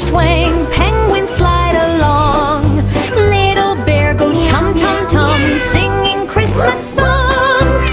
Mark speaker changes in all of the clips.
Speaker 1: swing, penguins slide along. Little bear goes tum tum tum, singing Christmas songs.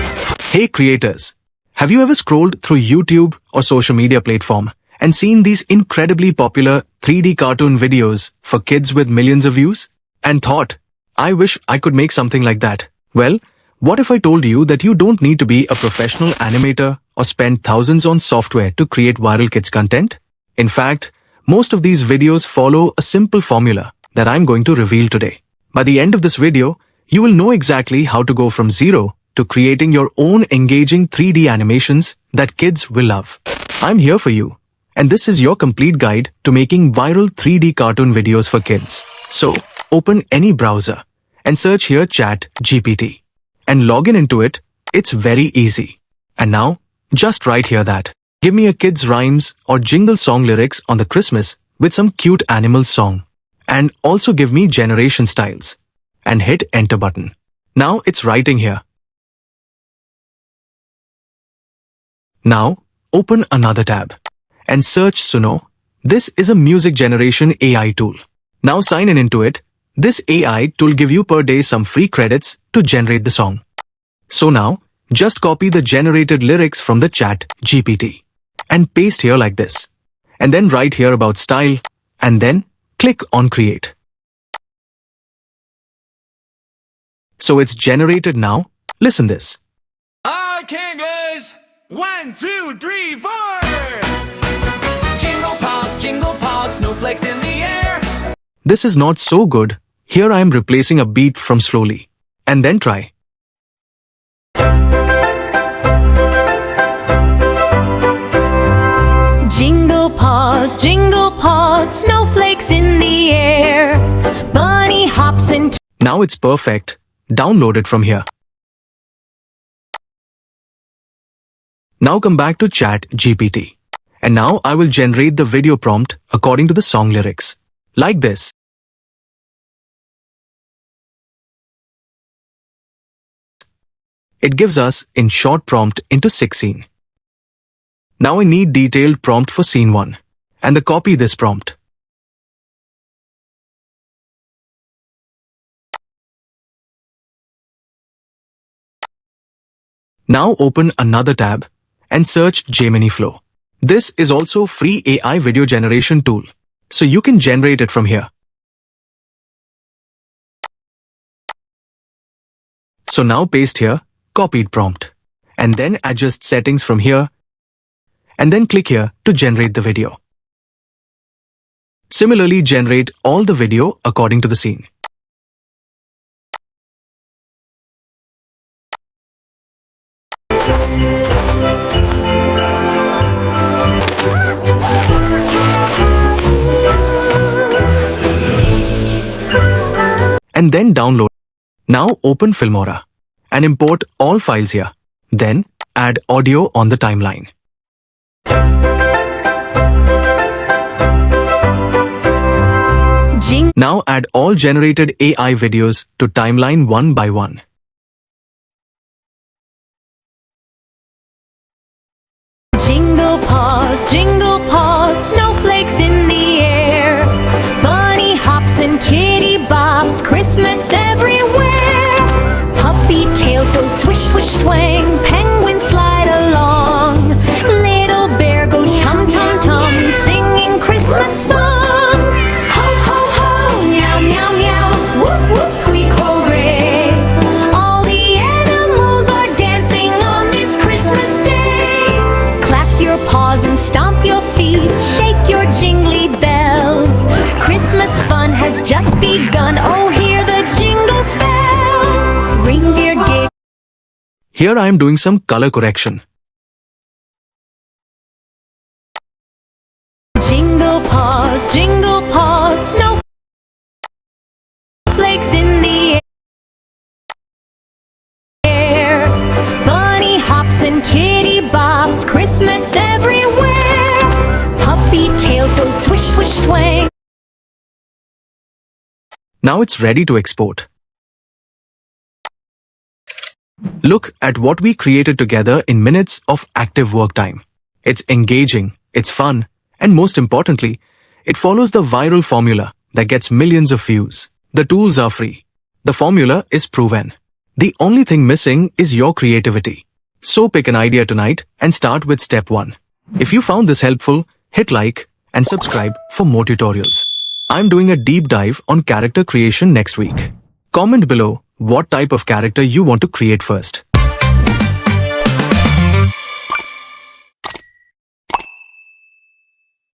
Speaker 2: Hey creators, have you ever scrolled through YouTube or social media platform and seen these incredibly popular 3D cartoon videos for kids with millions of views? And thought, I wish I could make something like that. Well, what if I told you that you don't need to be a professional animator or spend thousands on software to create viral kids content? In fact, most of these videos follow a simple formula that I'm going to reveal today. By the end of this video, you will know exactly how to go from zero to creating your own engaging 3D animations that kids will love. I'm here for you, and this is your complete guide to making viral 3D cartoon videos for kids. So, open any browser and search here ChatGPT. And log into it. It's very easy. And now, just write here that, give me a kid's rhymes or jingle song lyrics on the Christmas with some cute animal song. And also give me generation styles. And hit enter button. Now it's writing here. Now, open another tab. And search Suno. This is a music generation AI tool. Now sign in into it. This AI tool give you per day some free credits to generate the song. So now, just copy the generated lyrics from the ChatGPT and paste here like this. And then write here about style and then click on create. So it's generated now. Listen this.
Speaker 3: Okay guys, 1, 2, 3, 4. Jingle paws, snowflakes in the air.
Speaker 2: This is not so good. Here I am replacing a beat from slowly. And then try.
Speaker 1: Jingle paws, snowflakes in the air. Bunny hops and...
Speaker 2: Now it's perfect. Download it from here. Now come back to ChatGPT. And now I will generate the video prompt according to the song lyrics. Like this. It gives us in short prompt into 6 scene. Now I need detailed prompt for scene 1. And copy this prompt. Now open another tab and search Gemini Flow. This is also free AI video generation tool. So you can generate it from here. So now paste here, copied prompt. And then adjust settings from here. And then click here to generate the video. Similarly, generate all the video according to the scene. And then download. Now open Filmora and import all files here. Then add audio on the timeline. Now add all generated AI videos to timeline one by one.
Speaker 1: Jingle paws, snowflakes in the air. Bunny hops and kitty bobs, Christmas everywhere. Puppy tails go swish, swish, swing, penguins slide along. Little bear goes tum, tum, tum, singing Christmas songs. Ho, ho, ho, meow, meow, meow, woof, woof, squeak, hooray. All the animals are dancing on this Christmas day. Clap your paws and stomp your feet, shake your jingly bells. Christmas fun has just begun, oh hear the jingle spells. Reindeer gate.
Speaker 2: Here I am doing some color correction.
Speaker 1: Jingle paws, snowflakes in the air. Bunny hops and kitty bobs, Christmas everywhere. Puppy tails go swish, swish, swing.
Speaker 2: Now it's ready to export. Look at what we created together in minutes of active work time. It's engaging, it's fun, and most importantly, It follows the viral formula that gets millions of views. The tools are free. The formula is proven. The only thing missing is your creativity. So pick an idea tonight and start with step 1. If you found this helpful, hit like and subscribe for more tutorials. I'm doing a deep dive on character creation next week. Comment below what type of character you want to create first.